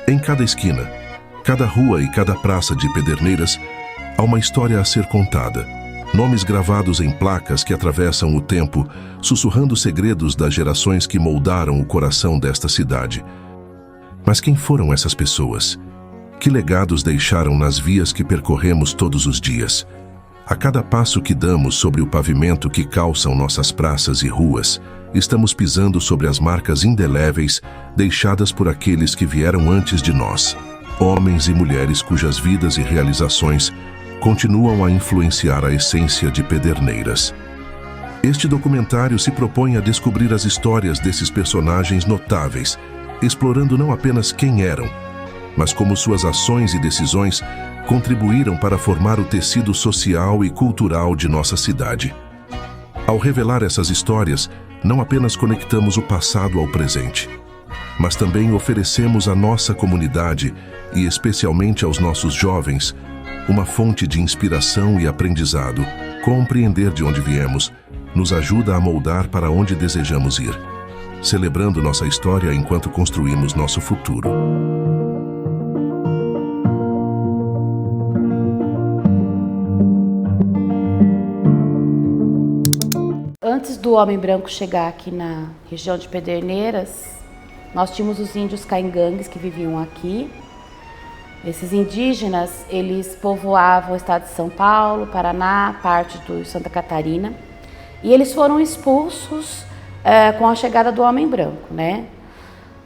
Em cada esquina, cada rua e cada praça de Pederneiras, há uma história a ser contada. Nomes gravados em placas que atravessam o tempo, sussurrando segredos das gerações que moldaram o coração desta cidade. Mas quem foram essas pessoas? Que legados deixaram nas vias que percorremos todos os dias? A cada passo que damos sobre o pavimento que calçam nossas praças e ruas, estamos pisando sobre as marcas indeléveis deixadas por aqueles que vieram antes de nós. Homens e mulheres cujas vidas e realizações continuam a influenciar a essência de Pederneiras. Este documentário se propõe a descobrir as histórias desses personagens notáveis, explorando não apenas quem eram, mas como suas ações e decisões contribuíram para formar o tecido social e cultural de nossa cidade. Ao revelar essas histórias, não apenas conectamos o passado ao presente, mas também oferecemos à nossa comunidade, e especialmente aos nossos jovens, uma fonte de inspiração e aprendizado. Compreender de onde viemos nos ajuda a moldar para onde desejamos ir, celebrando nossa história enquanto construímos nosso futuro. Antes do homem branco chegar aqui na região de Pederneiras, nós tínhamos os índios caingangues que viviam aqui. Esses indígenas, eles povoavam o estado de São Paulo, Paraná, parte de Santa Catarina, e eles foram expulsos com a chegada do homem branco, né?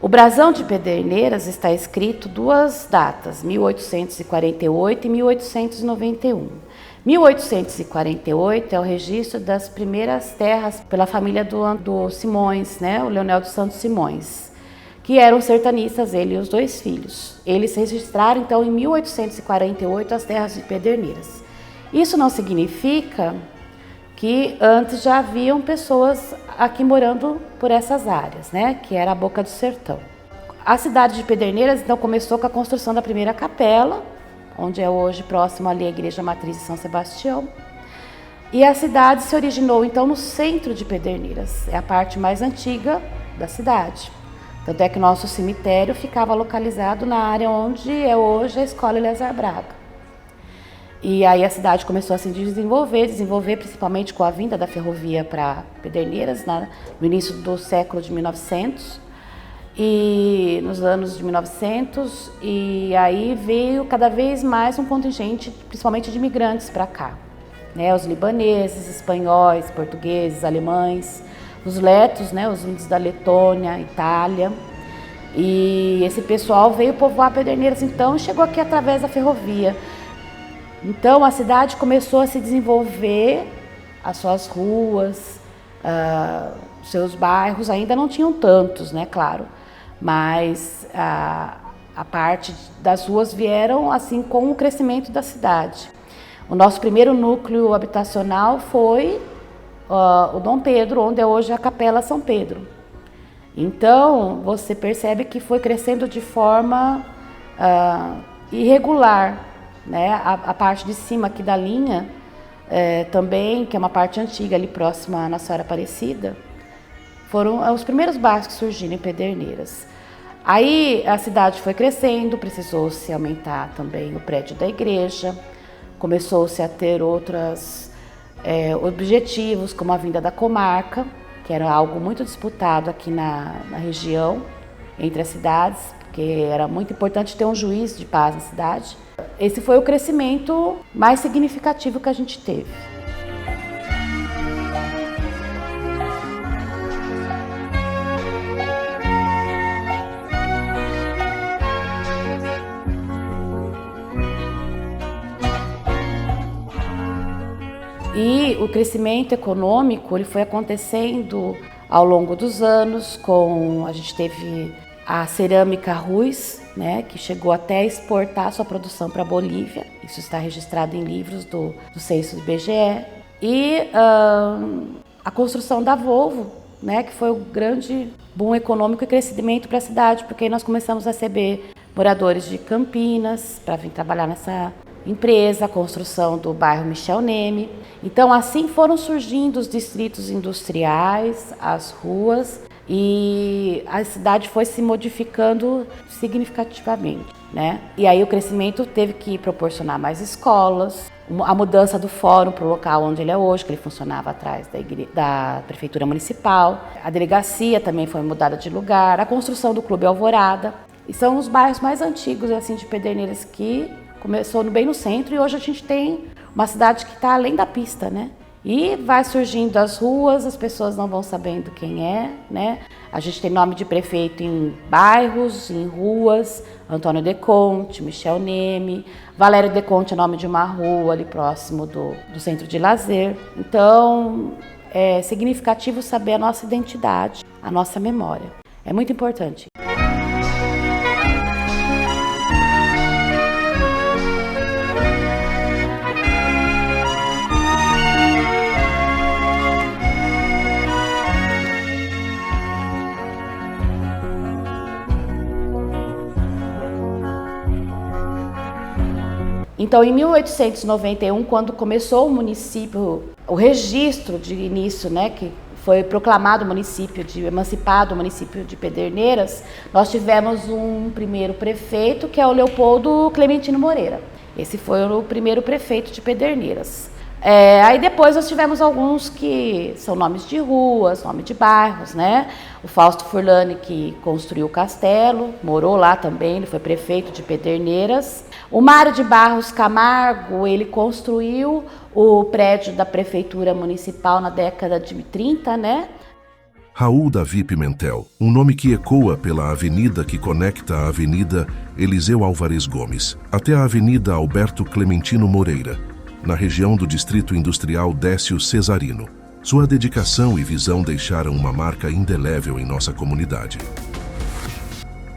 O brasão de Pederneiras está escrito duas datas, 1848 e 1891. 1848 é o registro das primeiras terras pela família do Simões, né? O Leonel dos Santos Simões, que eram sertanistas, ele e os dois filhos. Eles registraram, então, em 1848, as terras de Pederneiras. Isso não significa que antes já haviam pessoas aqui morando por essas áreas, né? Que era a Boca do Sertão. A cidade de Pederneiras, então, começou com a construção da primeira capela, onde é hoje próximo ali a Igreja Matriz de São Sebastião. E a cidade se originou, então, no centro de Pederneiras. É a parte mais antiga da cidade. Tanto é que nosso cemitério ficava localizado na área onde é hoje a Escola Eleazar Braga. E aí a cidade começou a se desenvolver principalmente com a vinda da ferrovia para Pederneiras, no início do século de 1900, e nos anos de 1900, e aí veio cada vez mais um contingente, principalmente de imigrantes para cá, né? Os libaneses, espanhóis, portugueses, alemães, os letos, né? Os índios da Letônia, Itália. E esse pessoal veio povoar Pederneiras, então, e chegou aqui através da ferrovia. Então a cidade começou a se desenvolver, as suas ruas, seus bairros ainda não tinham tantos, né, claro, mas a parte das ruas vieram assim com o crescimento da cidade. O nosso primeiro núcleo habitacional foi o Dom Pedro, onde é hoje a Capela São Pedro. Então você percebe que foi crescendo de forma irregular, né? A parte de cima aqui da linha também, que é uma parte antiga ali próxima à Nossa Senhora Aparecida, foram os primeiros bairros que surgiram em Pederneiras. Aí a cidade foi crescendo, precisou-se aumentar também o prédio da igreja, começou-se a ter outros objetivos, como a vinda da comarca, que era algo muito disputado aqui na região, entre as cidades, porque era muito importante ter um juiz de paz na cidade. Esse foi o crescimento mais significativo que a gente teve. E o crescimento econômico ele foi acontecendo ao longo dos anos, a gente teve a cerâmica Ruz, né, que chegou até a exportar sua produção para a Bolívia. Isso está registrado em livros do censo do IBGE. E a construção da Volvo, né, que foi o grande boom econômico e crescimento para a cidade, porque aí nós começamos a receber moradores de Campinas para vir trabalhar nessa empresa, a construção do bairro Michel Neme. Então assim foram surgindo os distritos industriais, as ruas e a cidade foi se modificando significativamente, né? E aí o crescimento teve que proporcionar mais escolas, a mudança do fórum para o local onde ele é hoje, que ele funcionava atrás da prefeitura municipal. A delegacia também foi mudada de lugar, a construção do Clube Alvorada. E são os bairros mais antigos assim, de Pederneiras, que começou bem no centro, e hoje a gente tem uma cidade que está além da pista, né? E vai surgindo as ruas, as pessoas não vão sabendo quem é, né? A gente tem nome de prefeito em bairros, em ruas, Antônio Deconte, Michel Neme, Valério Deconte é nome de uma rua ali próximo do centro de lazer. Então, é significativo saber a nossa identidade, a nossa memória. É muito importante. Então, em 1891, quando começou o município, o registro de início, né, que foi proclamado emancipado o município de Pederneiras, nós tivemos um primeiro prefeito, que é o Leopoldo Clementino Moreira. Esse foi o primeiro prefeito de Pederneiras. Aí depois nós tivemos alguns que são nomes de ruas, nome de bairros, né? O Fausto Furlani, que construiu o castelo, morou lá também, ele foi prefeito de Pederneiras. O Mário de Barros Camargo, ele construiu o prédio da prefeitura municipal na década de 30, né? Raul Davi Pimentel, um nome que ecoa pela avenida que conecta a Avenida Eliseu Álvares Gomes até a Avenida Alberto Clementino Moreira, na região do Distrito Industrial Décio Cesarino. Sua dedicação e visão deixaram uma marca indelével em nossa comunidade.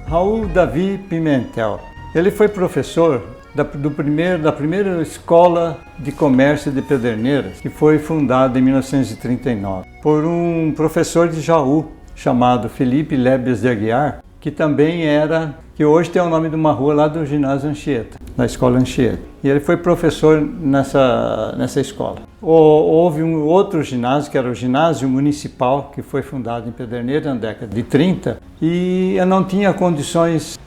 Raul Davi Pimentel. Ele foi professor da primeira escola de comércio de Pederneiras, que foi fundada em 1939, por um professor de Jaú, chamado Felipe Lebias de Aguiar, que hoje tem o nome de uma rua lá do ginásio Anchieta, da escola Anchieta. E ele foi professor nessa escola. Houve um outro ginásio, que era o ginásio municipal, que foi fundado em Pederneiras na década de 30, e não tinha condições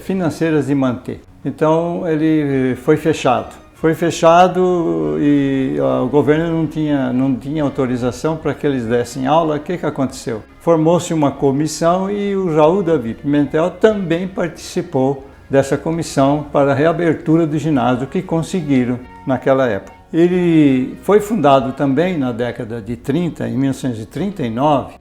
financeiras de manter. Então ele foi fechado. Foi fechado e o governo não tinha autorização para que eles dessem aula. O que aconteceu? Formou-se uma comissão e o Raul Davi Pimentel também participou dessa comissão para a reabertura do ginásio, que conseguiram naquela época. Ele foi fundado também na década de 30, em 1939,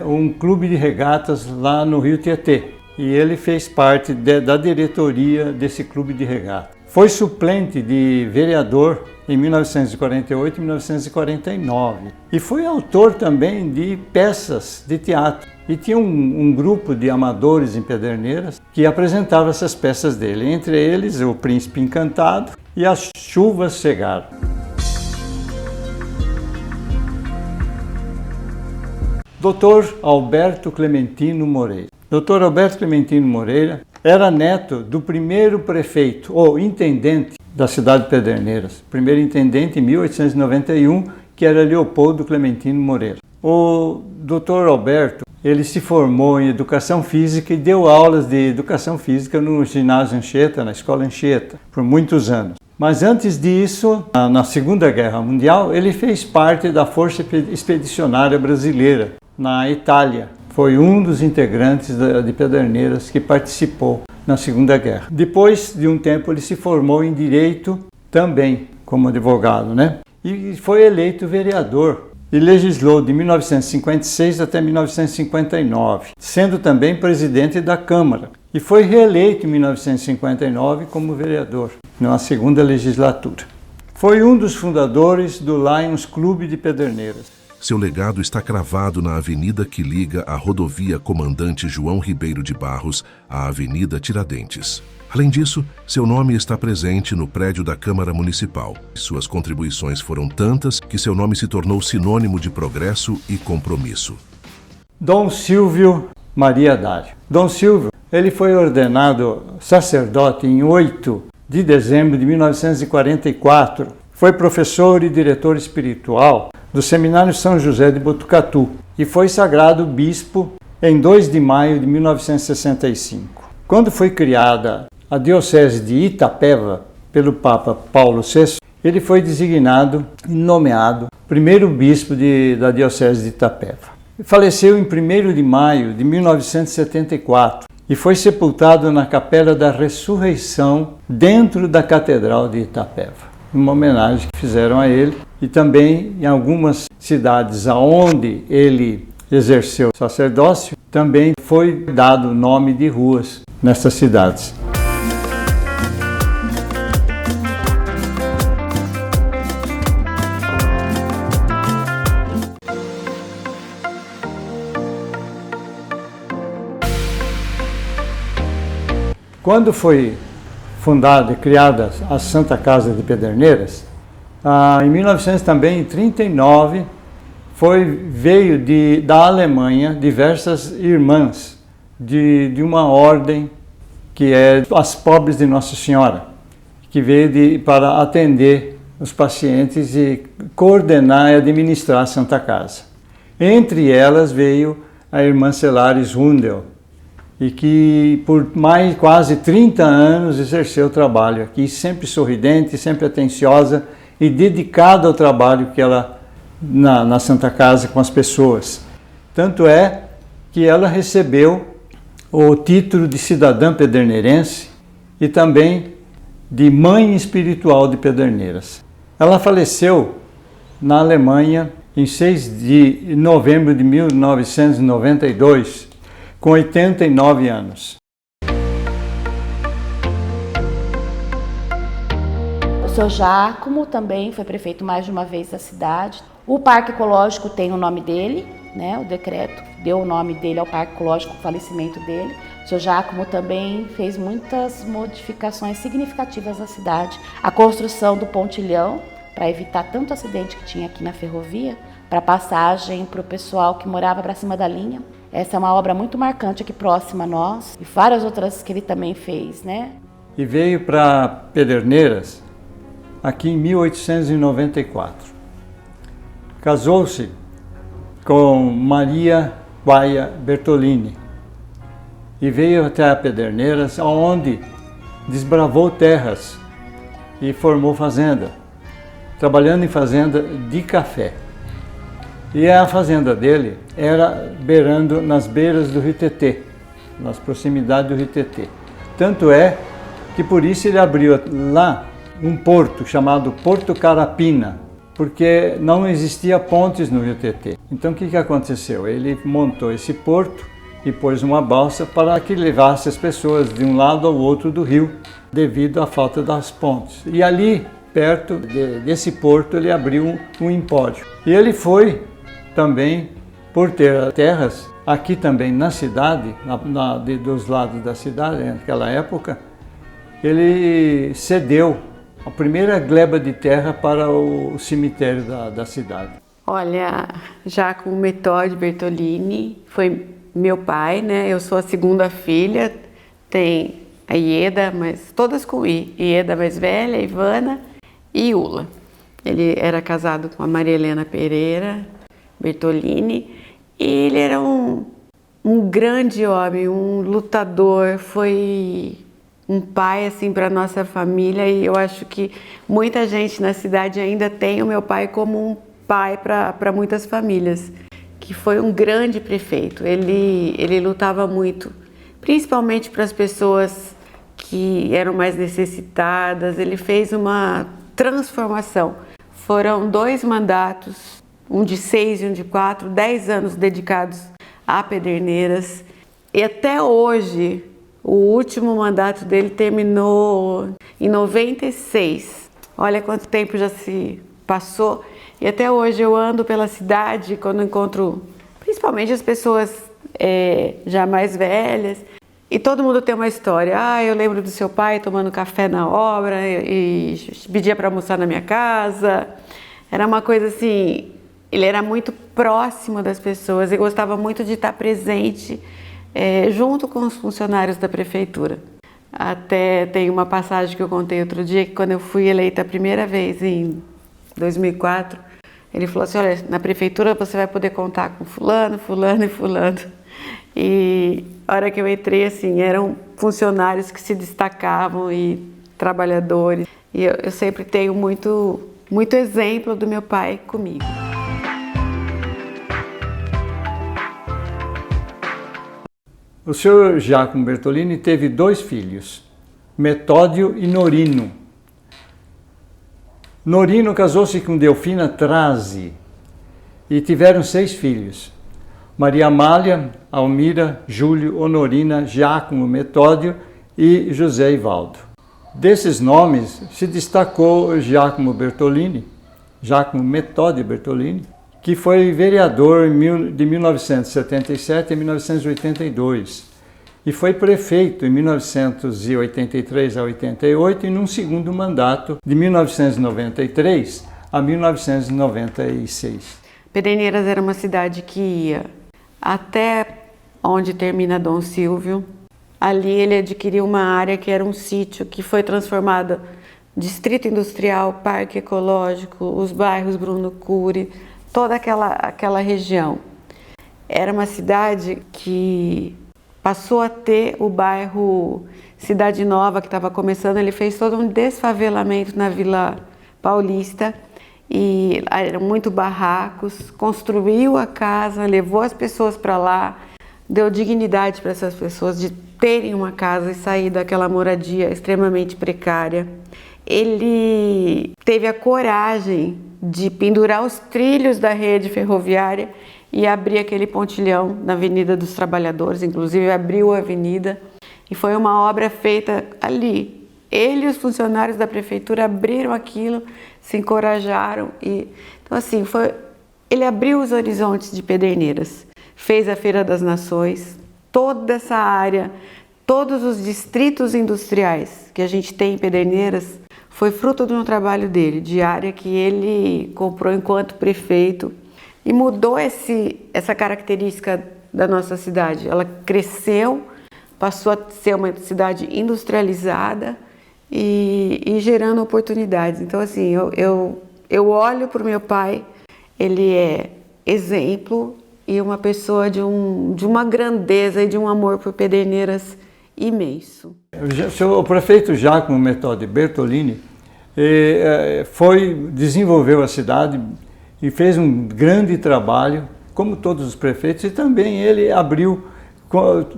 um clube de regatas lá no Rio Tietê. E ele fez parte da diretoria desse clube de regata. Foi suplente de vereador em 1948 e 1949 e foi autor também de peças de teatro. E tinha um grupo de amadores em Pederneiras que apresentava essas peças dele, entre eles O Príncipe Encantado e As Chuvas Cegaram. Dr. Alberto Clementino Moreira. Dr. Alberto Clementino Moreira era neto do primeiro prefeito, ou intendente da cidade de Pederneiras. Primeiro intendente em 1891, que era Leopoldo Clementino Moreira. O Dr. Alberto, ele se formou em Educação Física e deu aulas de Educação Física no ginásio Anchieta, na escola Anchieta, por muitos anos. Mas antes disso, na Segunda Guerra Mundial, ele fez parte da Força Expedicionária Brasileira, na Itália. Foi um dos integrantes de Pederneiras que participou na Segunda Guerra. Depois de um tempo ele se formou em Direito também como advogado, né? E foi eleito vereador e legislou de 1956 até 1959, sendo também presidente da Câmara. E foi reeleito em 1959 como vereador, na segunda legislatura. Foi um dos fundadores do Lions Clube de Pederneiras. Seu legado está cravado na avenida que liga a rodovia Comandante João Ribeiro de Barros à Avenida Tiradentes. Além disso, seu nome está presente no prédio da Câmara Municipal. Suas contribuições foram tantas que seu nome se tornou sinônimo de progresso e compromisso. Dom Silvio Maria Dário. Dom Silvio, ele foi ordenado sacerdote em 8 de dezembro de 1944. Foi professor e diretor espiritual do Seminário São José de Botucatu. e foi sagrado bispo em 2 de maio de 1965. Quando foi criada a Diocese de Itapeva pelo Papa Paulo VI, ele foi designado e nomeado primeiro bispo da Diocese de Itapeva. Faleceu em 1º de maio de 1974 e foi sepultado na Capela da Ressurreição dentro da Catedral de Itapeva. Uma homenagem que fizeram a ele, e também em algumas cidades aonde ele exerceu sacerdócio, também foi dado o nome de ruas nessas cidades. Quando foi fundada e criada a Santa Casa de Pederneiras, em 1939 veio da Alemanha diversas irmãs de uma ordem que é as Pobres de Nossa Senhora, que veio para atender os pacientes e coordenar e administrar a Santa Casa. Entre elas veio a irmã Celares Rundel, e que por quase 30 anos exerceu o trabalho aqui, sempre sorridente, sempre atenciosa e dedicada ao trabalho que ela na Santa Casa com as pessoas. Tanto é que ela recebeu o título de cidadã pederneirense e também de mãe espiritual de Pederneiras. Ela faleceu na Alemanha em 6 de novembro de 1992, com 89 anos. O Sr. Giacomo também foi prefeito mais de uma vez da cidade. O Parque Ecológico tem o nome dele, né? O decreto deu o nome dele ao Parque Ecológico com o falecimento dele. O Sr. Giacomo também fez muitas modificações significativas na cidade. A construção do pontilhão, para evitar tanto acidente que tinha aqui na ferrovia, para passagem para o pessoal que morava para cima da linha. Essa é uma obra muito marcante aqui próxima a nós, e várias outras que ele também fez, né? E veio para Pederneiras aqui em 1894. Casou-se com Maria Guaia Bertolini e veio até a Pederneiras, onde desbravou terras e formou fazenda, trabalhando em fazenda de café. E a fazenda dele era nas beiras do Rio Tietê, nas proximidades do Rio Tietê. Tanto é que por isso ele abriu lá um porto chamado Porto Carapina, porque não existia pontes no Rio Tietê. Então o que aconteceu? Ele montou esse porto e pôs uma balsa para que levasse as pessoas de um lado ao outro do rio, devido à falta das pontes. E ali, perto desse porto, ele abriu um empório. E ele foi também, por ter terras aqui também na cidade, dos lados da cidade, naquela época, ele cedeu a primeira gleba de terra para o cemitério da cidade. Olha, Giacomo Metódio Bertolini foi meu pai, né? Eu sou a segunda filha, tem a Ieda, mas todas com I. Ieda mais velha, Ivana e Iula. Ele era casado com a Maria Helena Pereira Bertolini, e ele era um grande homem, um lutador, foi um pai assim para nossa família, e eu acho que muita gente na cidade ainda tem o meu pai como um pai para muitas famílias, que foi um grande prefeito. Ele lutava muito, principalmente para as pessoas que eram mais necessitadas. Ele fez uma transformação. Foram 2 mandatos, um de 6 e um de 4, 10 anos dedicados a Pederneiras. E até hoje, o último mandato dele terminou em 96. Olha quanto tempo já se passou. E até hoje eu ando pela cidade, quando encontro principalmente as pessoas já mais velhas, e todo mundo tem uma história. Eu lembro do seu pai tomando café na obra e pedia para almoçar na minha casa. Era uma coisa assim, ele era muito próximo das pessoas e gostava muito de estar presente junto com os funcionários da prefeitura. Até tem uma passagem que eu contei outro dia, que quando eu fui eleita a primeira vez em 2004, Ele falou assim, olha, na prefeitura você vai poder contar com fulano, fulano e fulano. E a hora que eu entrei, assim, eram funcionários que se destacavam e trabalhadores. E eu sempre tenho muito exemplo do meu pai comigo. O senhor Giacomo Bertolini teve 2 filhos, Metódio e Norino. Norino casou-se com Delfina Trazi e tiveram 6 filhos. Maria Amália, Almira, Júlio, Honorina, Giacomo, Metódio e José Ivaldo. Desses nomes se destacou Giacomo Bertolini, Giacomo Metódio Bertolini, que foi vereador de 1977 a 1982 e foi prefeito em 1983 a 88 e num segundo mandato de 1993 a 1996. Pederneiras era uma cidade que ia até onde termina Dom Silvio. Ali ele adquiriu uma área que era um sítio que foi transformado distrito industrial, parque ecológico, os bairros Bruno Cury, toda aquela região. Era uma cidade que passou a ter o bairro Cidade Nova, que estava começando. Ele fez todo um desfavelamento na Vila Paulista e eram muito barracos, construiu a casa, levou as pessoas para lá, deu dignidade para essas pessoas de terem uma casa e sair daquela moradia extremamente precária. Ele teve a coragem de pendurar os trilhos da rede ferroviária e abrir aquele pontilhão na Avenida dos Trabalhadores, inclusive abriu a avenida, e foi uma obra feita ali. Ele e os funcionários da prefeitura abriram aquilo, se encorajaram e então assim, ele abriu os horizontes de Pederneiras, fez a Feira das Nações, toda essa área, todos os distritos industriais que a gente tem em Pederneiras foi fruto de um trabalho dele, de área que ele comprou enquanto prefeito e mudou essa característica da nossa cidade. Ela cresceu, passou a ser uma cidade industrializada e gerando oportunidades. Então, assim, eu olho para o meu pai, ele é exemplo e uma pessoa de uma grandeza e de um amor por Pederneiras imenso. O prefeito Giacomo Metódio Bertolini desenvolveu a cidade e fez um grande trabalho, como todos os prefeitos, e também ele abriu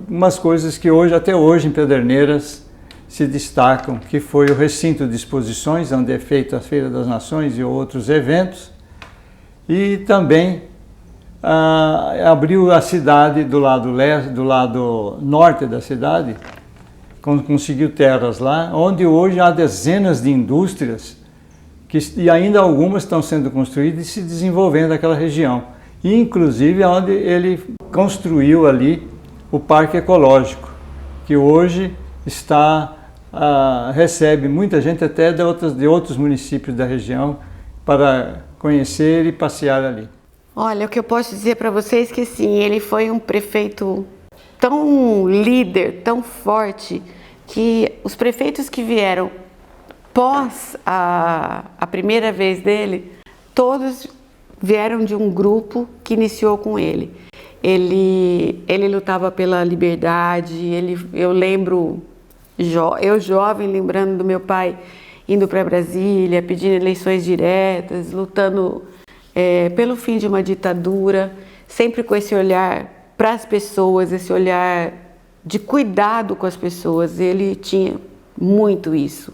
umas coisas que até hoje em Pederneiras se destacam, que foi o recinto de exposições, onde é feita a Feira das Nações e outros eventos, e também abriu a cidade do lado norte da cidade, conseguiu terras lá, onde hoje há dezenas de indústrias e ainda algumas estão sendo construídas e se desenvolvendo naquela região. E, inclusive, onde ele construiu ali o Parque Ecológico, que hoje recebe muita gente até de outros municípios da região para conhecer e passear ali. Olha, o que eu posso dizer para vocês é que sim, ele foi um prefeito tão líder, tão forte, que os prefeitos que vieram pós a primeira vez dele, todos vieram de um grupo que iniciou com ele. Ele lutava pela liberdade, eu lembro, eu jovem, lembrando do meu pai indo para Brasília, pedindo eleições diretas, lutando pelo fim de uma ditadura, sempre com esse olhar para as pessoas, esse olhar de cuidado com as pessoas. Ele tinha muito isso.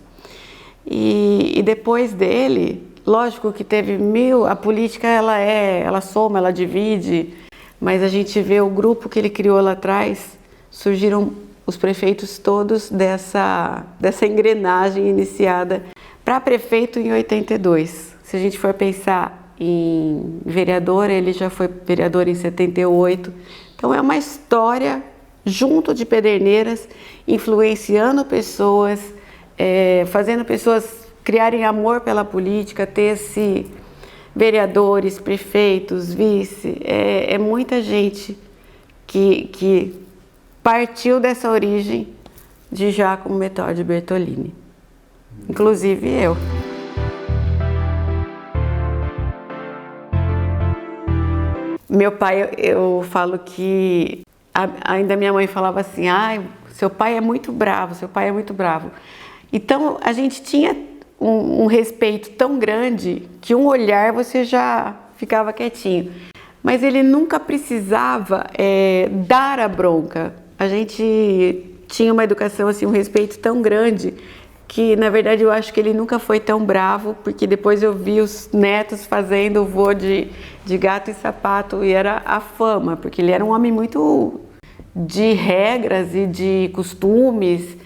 E depois dele, lógico que teve a política ela soma, ela divide, mas a gente vê o grupo que ele criou lá atrás, surgiram os prefeitos todos dessa engrenagem iniciada para prefeito em 82. Se a gente for pensar em vereador, ele já foi vereador em 78. Então é uma história junto de Pederneiras, influenciando pessoas, fazendo pessoas criarem amor pela política, ter vereadores, prefeitos, vice. É muita gente que partiu dessa origem de Giacomo Metódio Bertolini, inclusive eu. Meu pai, eu falo que ainda minha mãe falava assim, seu pai é muito bravo, seu pai é muito bravo. Então a gente tinha um respeito tão grande que um olhar você já ficava quietinho. Mas ele nunca precisava dar a bronca. A gente tinha uma educação, assim, um respeito tão grande que, na verdade, eu acho que ele nunca foi tão bravo, porque depois eu vi os netos fazendo o voo de gato e sapato, e era a fama, porque ele era um homem muito de regras e de costumes,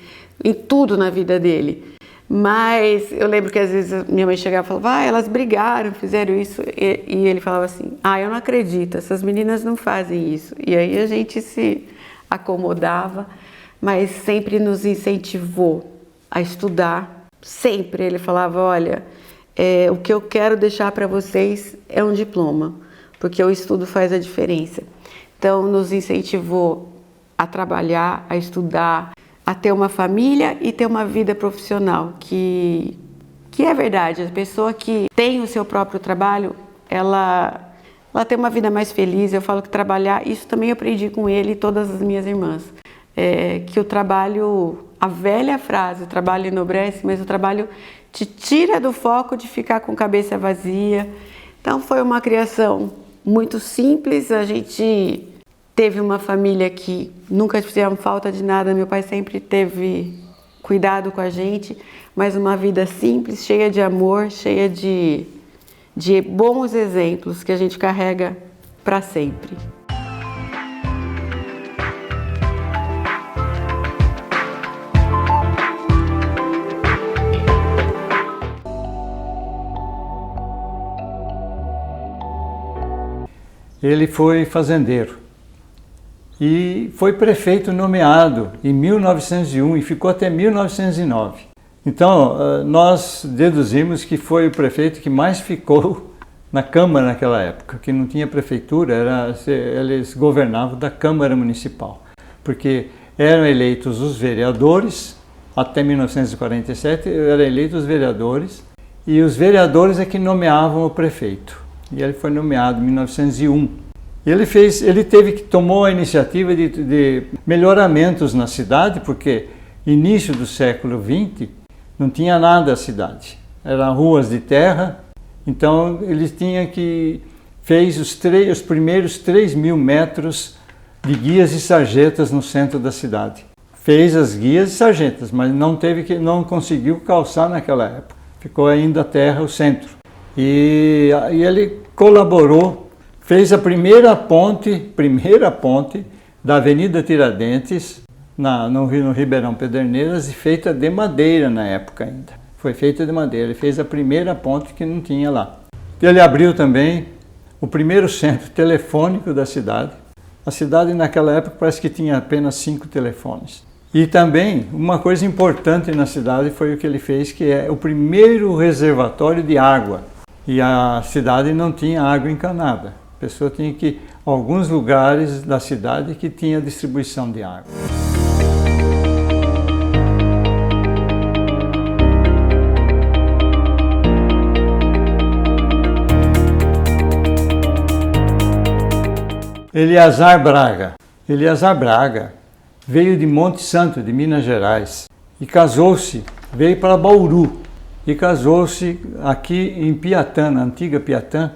em tudo na vida dele. Mas eu lembro que às vezes minha mãe chegava e falava, elas brigaram, fizeram isso, e ele falava assim, eu não acredito, essas meninas não fazem isso. E aí a gente se acomodava, mas sempre nos incentivou a estudar, sempre. Ele falava, olha, o que eu quero deixar para vocês é um diploma, porque o estudo faz a diferença. Então nos incentivou a trabalhar, a estudar, a ter uma família e ter uma vida profissional, que é verdade. A pessoa que tem o seu próprio trabalho, ela tem uma vida mais feliz. Eu falo que trabalhar, isso também eu aprendi com ele e todas as minhas irmãs, que o trabalho, a velha frase, o trabalho enobrece, mas o trabalho te tira do foco de ficar com cabeça vazia. Então foi uma criação muito simples. A gente teve uma família que nunca fizemos falta de nada, meu pai sempre teve cuidado com a gente, mas uma vida simples, cheia de amor, cheia de bons exemplos que a gente carrega para sempre. Ele foi fazendeiro e foi prefeito nomeado em 1901 e ficou até 1909. Então, nós deduzimos que foi o prefeito que mais ficou na Câmara naquela época, que não tinha prefeitura, eles governavam da Câmara Municipal, porque eram eleitos os vereadores, até 1947 eram eleitos os vereadores, e os vereadores é que nomeavam o prefeito. E ele foi nomeado em 1901. Ele tomou a iniciativa de melhoramentos na cidade, porque início do século XX não tinha nada a cidade, eram ruas de terra. Então ele fez os primeiros 3.000 metros de guias e sarjetas no centro da cidade. Fez as guias e sarjetas, mas não conseguiu calçar naquela época. Ficou ainda a terra, o centro. E ele colaborou. Fez a primeira ponte da Avenida Tiradentes, no Ribeirão Pederneiras, e feita de madeira na época ainda. Foi feita de madeira. Ele fez a primeira ponte que não tinha lá. Ele abriu também o primeiro centro telefônico da cidade. A cidade naquela época parece que tinha apenas 5 telefones. E também uma coisa importante na cidade foi o que ele fez, que é o primeiro reservatório de água. E a cidade não tinha água encanada. A pessoa tinha que ir a alguns lugares da cidade que tinha distribuição de água. Eleazar Braga veio de Monte Santo, de Minas Gerais, e casou-se, veio para Bauru, e casou-se aqui em Piatã, na antiga Piatã,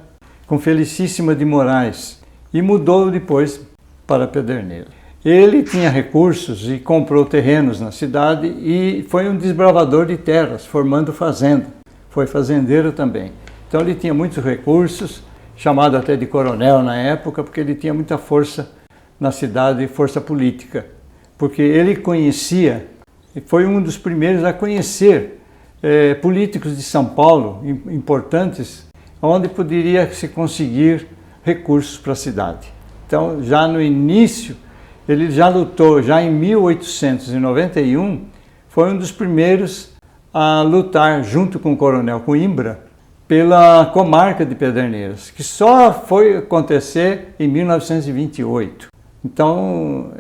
com Felicíssima de Moraes, e mudou depois para Pederneiras. Ele tinha recursos e comprou terrenos na cidade e foi um desbravador de terras, formando fazenda. Foi fazendeiro também. Então ele tinha muitos recursos, chamado até de coronel na época, porque ele tinha muita força na cidade, força política. Porque ele conhecia, foi um dos primeiros a conhecer políticos de São Paulo, importantes, onde poderia se conseguir recursos para a cidade. Então, já no início, ele já lutou, já em 1891, foi um dos primeiros a lutar junto com o coronel Coimbra pela comarca de Pederneiras, que só foi acontecer em 1928. Então,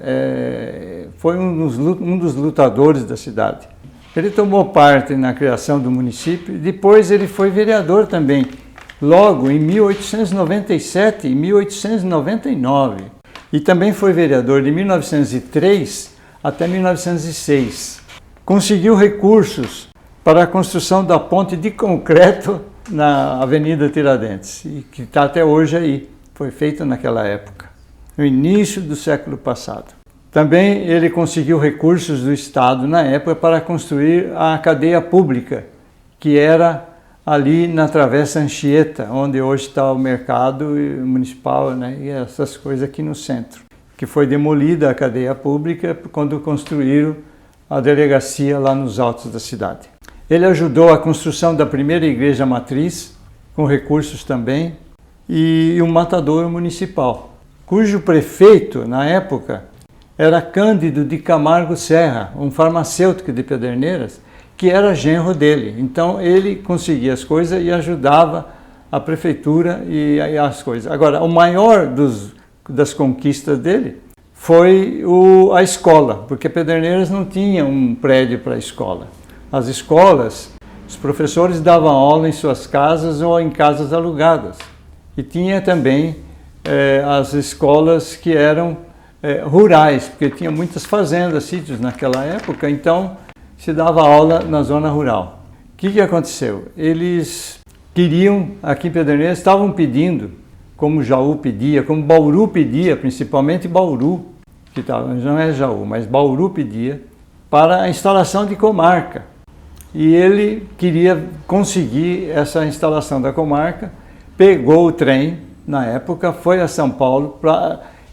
foi um dos lutadores da cidade. Ele tomou parte na criação do município, depois ele foi vereador também, logo em 1897 e 1899. E também foi vereador de 1903 até 1906. Conseguiu recursos para a construção da ponte de concreto na Avenida Tiradentes, e que está até hoje aí. Foi feita naquela época, no início do século passado. Também ele conseguiu recursos do Estado na época para construir a cadeia pública, que era ali na Travessa Anchieta, onde hoje está o mercado municipal, né, e essas coisas aqui no centro. Que foi demolida a cadeia pública quando construíram a delegacia lá nos altos da cidade. Ele ajudou a construção da primeira igreja matriz, com recursos também, e um matadouro municipal, cujo prefeito, na época, era Cândido de Camargo Serra, um farmacêutico de Pederneiras, que era genro dele. Então ele conseguia as coisas e ajudava a prefeitura e as coisas. Agora, o maior das conquistas dele foi a escola, porque Pederneiras não tinha um prédio para a escola. As escolas, os professores davam aula em suas casas ou em casas alugadas. E tinha também as escolas que eram rurais, porque tinha muitas fazendas, sítios naquela época, então se dava aula na zona rural. O que aconteceu? Eles queriam, aqui em Pederneiras, estavam pedindo, como Jaú pedia, como Bauru pedia, principalmente Bauru, que não é Jaú, mas Bauru pedia, para a instalação de comarca. E ele queria conseguir essa instalação da comarca, pegou o trem, na época, foi a São Paulo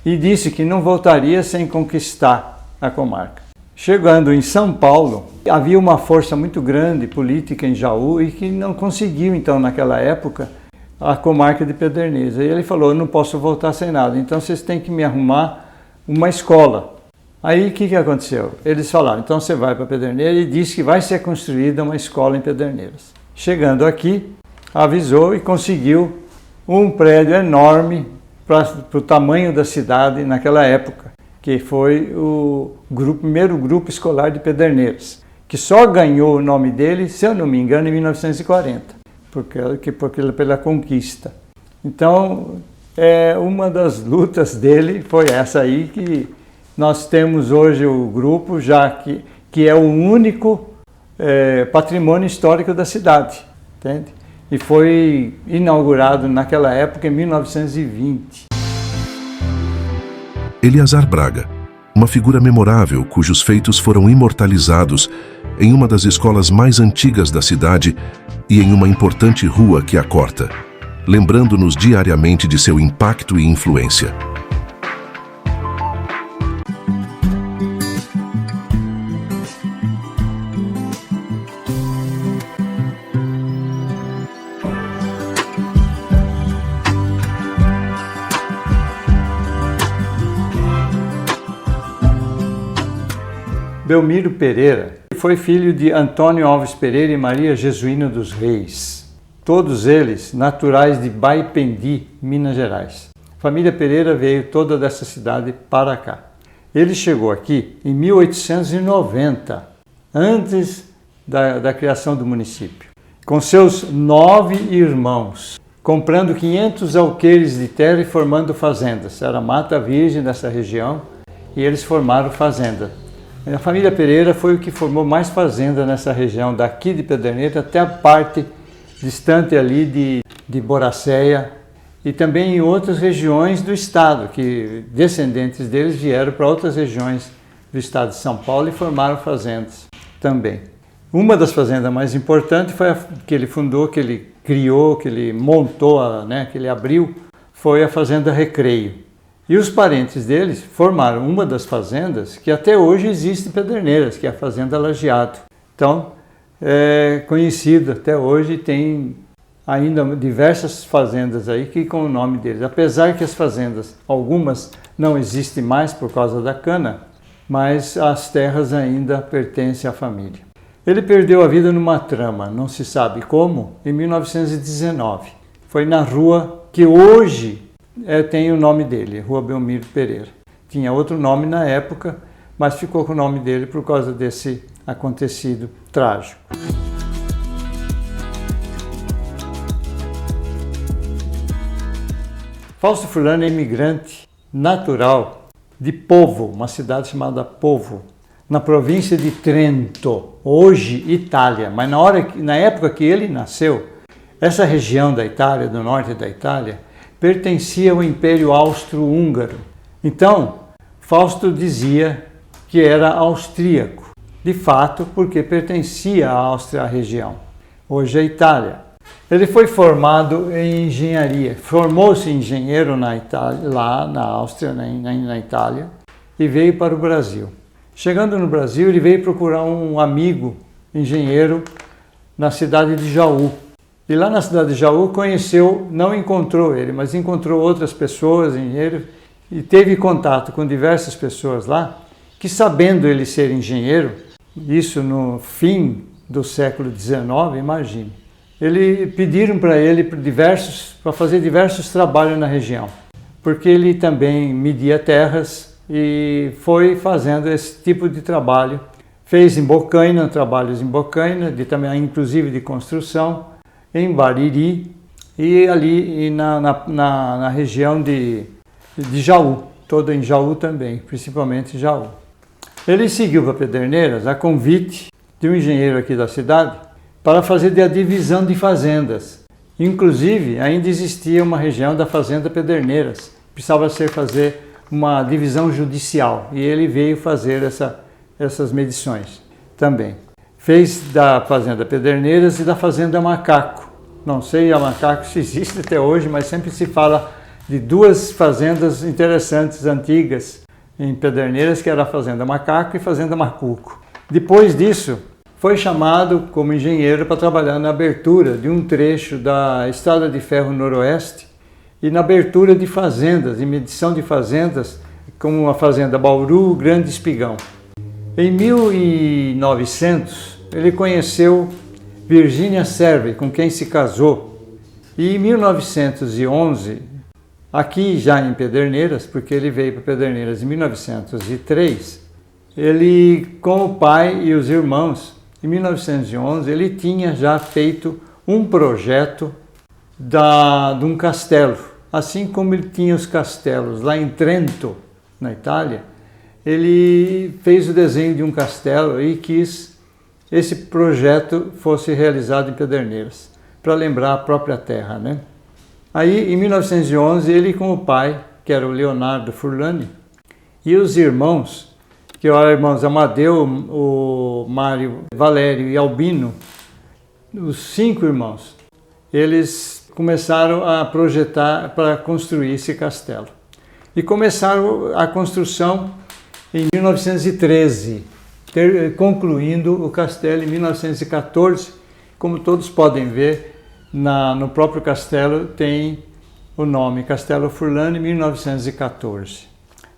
e disse que não voltaria sem conquistar a comarca. Chegando em São Paulo, havia uma força muito grande política em Jaú e que não conseguiu, então, naquela época, a comarca de Pederneiras. E ele falou, eu não posso voltar sem nada, então vocês têm que me arrumar uma escola. Aí o que aconteceu? Eles falaram, então você vai para Pederneiras e disse que vai ser construída uma escola em Pederneiras. Chegando aqui, avisou e conseguiu um prédio enorme para o tamanho da cidade naquela época, que foi o primeiro grupo escolar de Pederneiras, que só ganhou o nome dele, se eu não me engano, em 1940, pela conquista. Então, uma das lutas dele foi essa aí, que nós temos hoje o grupo, já que é o único patrimônio histórico da cidade, entende? E foi inaugurado naquela época, em 1920. Eleazar Braga, uma figura memorável cujos feitos foram imortalizados em uma das escolas mais antigas da cidade e em uma importante rua que a corta, lembrando-nos diariamente de seu impacto e influência. Belmiro Pereira foi filho de Antônio Alves Pereira e Maria Jesuína dos Reis, todos eles naturais de Baipendi, Minas Gerais. A família Pereira veio toda dessa cidade para cá. Ele chegou aqui em 1890, antes da criação do município, com seus 9 irmãos, comprando 500 alqueires de terra e formando fazendas. Era mata virgem dessa região e eles formaram fazenda. A família Pereira foi o que formou mais fazenda nessa região, daqui de Pederneiras até a parte distante ali de Boracéia e também em outras regiões do estado, que descendentes deles vieram para outras regiões do estado de São Paulo e formaram fazendas também. Uma das fazendas mais importantes foi a que ele fundou, que ele criou, que ele montou, que ele abriu, foi a Fazenda Recreio. E os parentes deles formaram uma das fazendas que até hoje existe em Pederneiras, que é a Fazenda Lajeado. Então, é conhecida até hoje, tem ainda diversas fazendas aí que com o nome deles. Apesar que as fazendas, algumas não existem mais por causa da cana, mas as terras ainda pertencem à família. Ele perdeu a vida numa trama, não se sabe como, em 1919. Foi na rua que hoje tem o nome dele, Rua Belmiro Pereira. Tinha outro nome na época, mas ficou com o nome dele por causa desse acontecido trágico. Fausto Furlani é imigrante natural de Povo, uma cidade chamada Povo, na província de Trento, hoje Itália. Mas na época que ele nasceu, essa região da Itália, do norte da Itália, pertencia ao Império Austro-Húngaro. Então, Fausto dizia que era austríaco, de fato, porque pertencia à Áustria, a região. Hoje é Itália. Ele foi formado em engenharia, formou-se engenheiro na Itália, lá na Áustria, na Itália, e veio para o Brasil. Chegando no Brasil, ele veio procurar um amigo engenheiro na cidade de Jaú. E lá na cidade de Jaú não encontrou ele, mas encontrou outras pessoas, engenheiros, e teve contato com diversas pessoas lá, que sabendo ele ser engenheiro, isso no fim do século XIX, imagine, pediram para ele para fazer diversos trabalhos na região, porque ele também media terras e foi fazendo esse tipo de trabalho. Fez em Bocaina, trabalhos em Bocaina, também inclusive de construção, em Bariri e ali na região de Jaú, todo em Jaú também, principalmente Jaú. Ele seguiu para Pederneiras a convite de um engenheiro aqui da cidade para fazer a divisão de fazendas. Inclusive, ainda existia uma região da Fazenda Pederneiras, precisava fazer uma divisão judicial e ele veio fazer essas medições também. Fez da Fazenda Pederneiras e da Fazenda Macaco. Não sei a Macaco se existe até hoje, mas sempre se fala de duas fazendas interessantes, antigas, em Pederneiras, que era a Fazenda Macaco e Fazenda Macuco. Depois disso, foi chamado como engenheiro para trabalhar na abertura de um trecho da Estrada de Ferro Noroeste e na abertura de fazendas, em medição de fazendas, como a Fazenda Bauru, Grande Espigão. Em 1900, ele conheceu Virginia Serve, com quem se casou. E em 1911, aqui já em Pederneiras, porque ele veio para Pederneiras em 1903, ele, com o pai e os irmãos, em 1911, ele tinha já feito um projeto de um castelo. Assim como ele tinha os castelos lá em Trento, na Itália, ele fez o desenho de um castelo e quis esse projeto fosse realizado em Pederneiras, para lembrar a própria terra, né? Aí, em 1911, ele com o pai, que era o Leonardo Furlani, e os irmãos, que eram irmãos Amadeu, o Mário, Valério e Albino, os 5 irmãos, eles começaram a projetar para construir esse castelo. E começaram a construção em 1913, concluindo o castelo em 1914. Como todos podem ver, no próprio castelo tem o nome Castelo Furlani, 1914.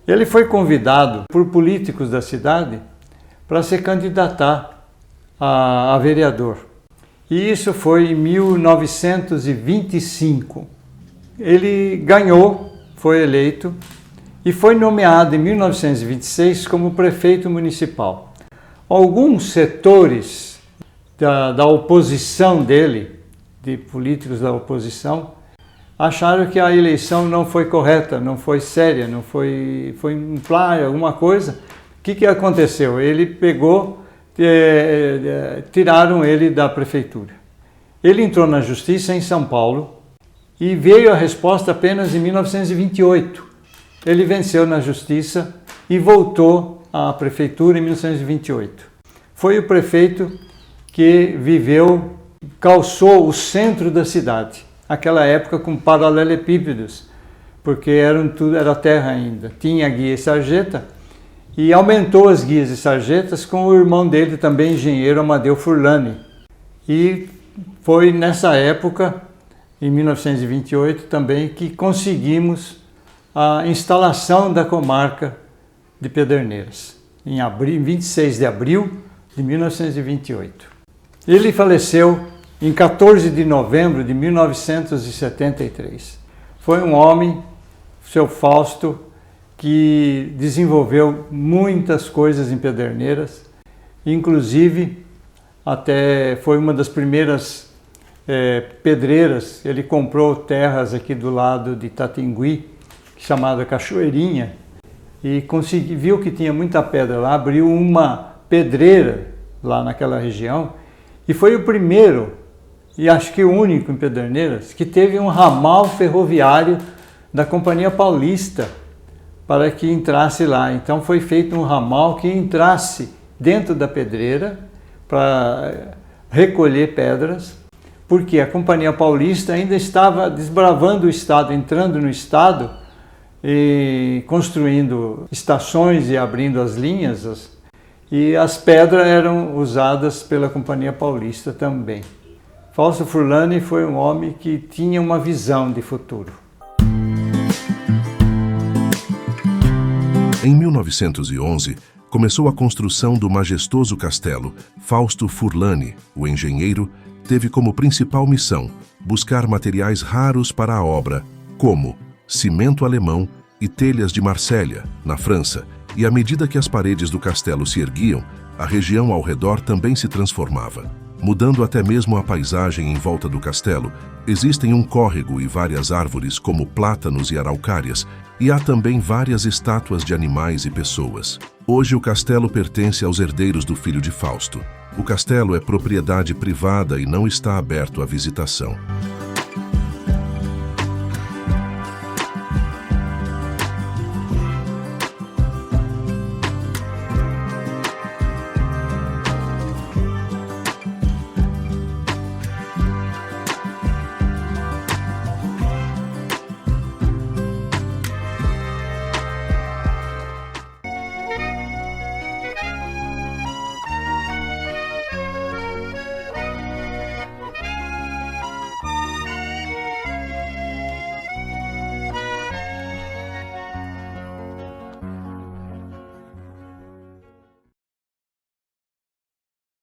Ele foi convidado por políticos da cidade para se candidatar a vereador. E isso foi em 1925. Ele ganhou, foi eleito e foi nomeado em 1926 como prefeito municipal. Alguns setores da oposição dele, de políticos da oposição, acharam que a eleição não foi correta, não foi séria, não foi um plágio, alguma coisa. O que aconteceu? Ele pegou, tiraram ele da prefeitura. Ele entrou na justiça em São Paulo e veio a resposta apenas em 1928. Ele venceu na justiça e voltou à prefeitura em 1928. Foi o prefeito que calçou o centro da cidade, naquela época com paralelepípedos, porque era terra ainda. Tinha guia e sarjeta e aumentou as guias e sarjetas com o irmão dele, também engenheiro, Amadeu Furlani. E foi nessa época, em 1928 também, que conseguimos a instalação da comarca de Pederneiras, em 26 de abril de 1928. Ele faleceu em 14 de novembro de 1973. Foi um homem, seu Fausto, que desenvolveu muitas coisas em Pederneiras, inclusive até foi uma das primeiras pedreiras. Ele comprou terras aqui do lado de Itatingui, chamada Cachoeirinha, e viu que tinha muita pedra lá, abriu uma pedreira lá naquela região, e foi o primeiro, e acho que o único em Pederneiras, que teve um ramal ferroviário da Companhia Paulista para que entrasse lá. Então foi feito um ramal que entrasse dentro da pedreira para recolher pedras, porque a Companhia Paulista ainda estava desbravando o estado, entrando no estado e construindo estações e abrindo as linhas, e as pedras eram usadas pela Companhia Paulista também. Fausto Furlani foi um homem que tinha uma visão de futuro. Em 1911, começou a construção do majestoso castelo. Fausto Furlani, o engenheiro, teve como principal missão buscar materiais raros para a obra, como cimento alemão e telhas de Marsella, na França, e à medida que as paredes do castelo se erguiam, a região ao redor também se transformava. Mudando até mesmo a paisagem em volta do castelo, existem um córrego e várias árvores como plátanos e araucárias, e há também várias estátuas de animais e pessoas. Hoje o castelo pertence aos herdeiros do filho de Fausto. O castelo é propriedade privada e não está aberto à visitação.